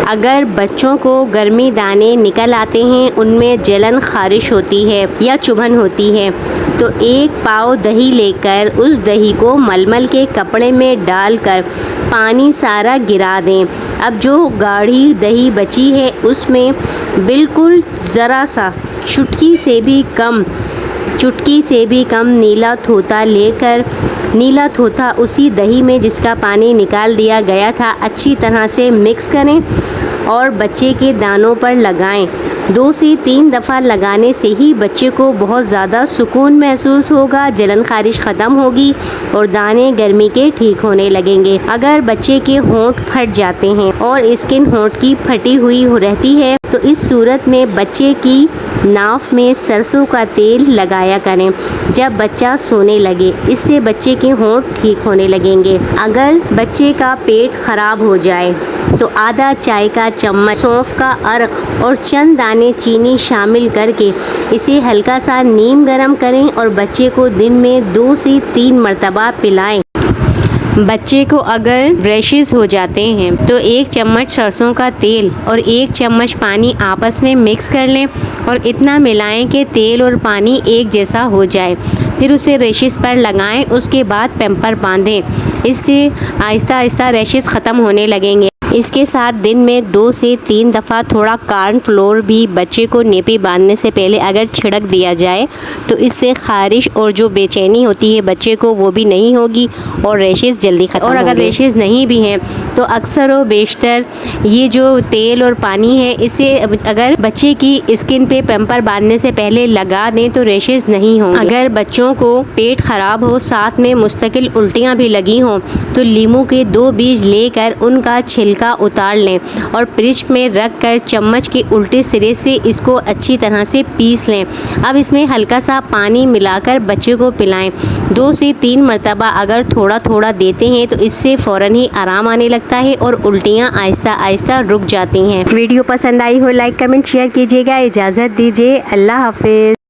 अगर बच्चों को गर्मी दाने निकल आते हैं, उनमें जलन खारिश होती है या चुभन होती है, तो 1 पाव दही लेकर उस दही को मलमल के कपड़े में डालकर पानी सारा गिरा दें। अब जो गाढ़ी दही बची है उसमें बिल्कुल ज़रा सा चुटकी से भी कम नीला थोथा लेकर नीला थोथा उसी दही में जिसका पानी निकाल दिया गया था अच्छी तरह से मिक्स करें और बच्चे के दानों पर लगाएं। 2 से 3 दफ़ा लगाने से ही बच्चे को बहुत ज़्यादा सुकून महसूस होगा, जलन खारिश ख़त्म होगी और दाने गर्मी के ठीक होने लगेंगे। अगर बच्चे के होंठ फट जाते हैं और स्किन होंठ की फटी हुई रहती है, तो इस सूरत में बच्चे की नाफ में सरसों का तेल लगाया करें जब बच्चा सोने लगे। इससे बच्चे के होंठ ठीक होने लगेंगे। अगर बच्चे का पेट ख़राब हो जाए तो आधा चाय का चम्मच सौंफ का अर्क और चंद दाने चीनी शामिल करके इसे हल्का सा नीम गरम करें और बच्चे को दिन में 2 से 3 मरतबा पिलाएं। बच्चे को अगर रैशेस हो जाते हैं तो 1 चम्मच सरसों का तेल और 1 चम्मच पानी आपस में मिक्स कर लें और इतना मिलाएं कि तेल और पानी एक जैसा हो जाए। फिर उसे रैशेस पर लगाएं। उसके बाद पैम्पर बांधें। इससे आहिस्ता आहिस्ता रैशेस ख़त्म होने लगेंगे। इसके साथ दिन में 2 से 3 दफ़ा थोड़ा कॉर्नफ्लोर भी बच्चे को नेपी बांधने से पहले अगर छिड़क दिया जाए तो इससे ख़ारिश और जो बेचैनी होती है बच्चे को वो भी नहीं होगी और रैशेस जल्दी ख़त्म होंगे। और अगर रैशेस नहीं भी हैं तो अक्सर व बेशतर ये जो तेल और पानी है इसे अगर बच्चे की स्किन पे पैम्पर बांधने से पहले लगा दें तो रैशेस नहीं होंगे। अगर बच्चों को पेट ख़राब हो, साथ में मुस्तकिल उल्टियाँ भी लगी हों, तो लीमू के 2 बीज लेकर उनका छिलका उतार लें और फ्रिज में रख कर चम्मच के उल्टे सिरे से इसको अच्छी तरह से पीस लें। अब इसमें हल्का सा पानी मिलाकर बच्चे को पिलाएं। 2 से 3 मरतबा अगर थोड़ा थोड़ा देते हैं तो इससे फ़ौरन ही आराम आने लगता है और उल्टियाँ आहिस्ता आहिस्ता रुक जाती हैं। वीडियो पसंद आई हो लाइक कमेंट शेयर कीजिएगा। इजाज़त दीजिए। अल्लाह हाफिज़।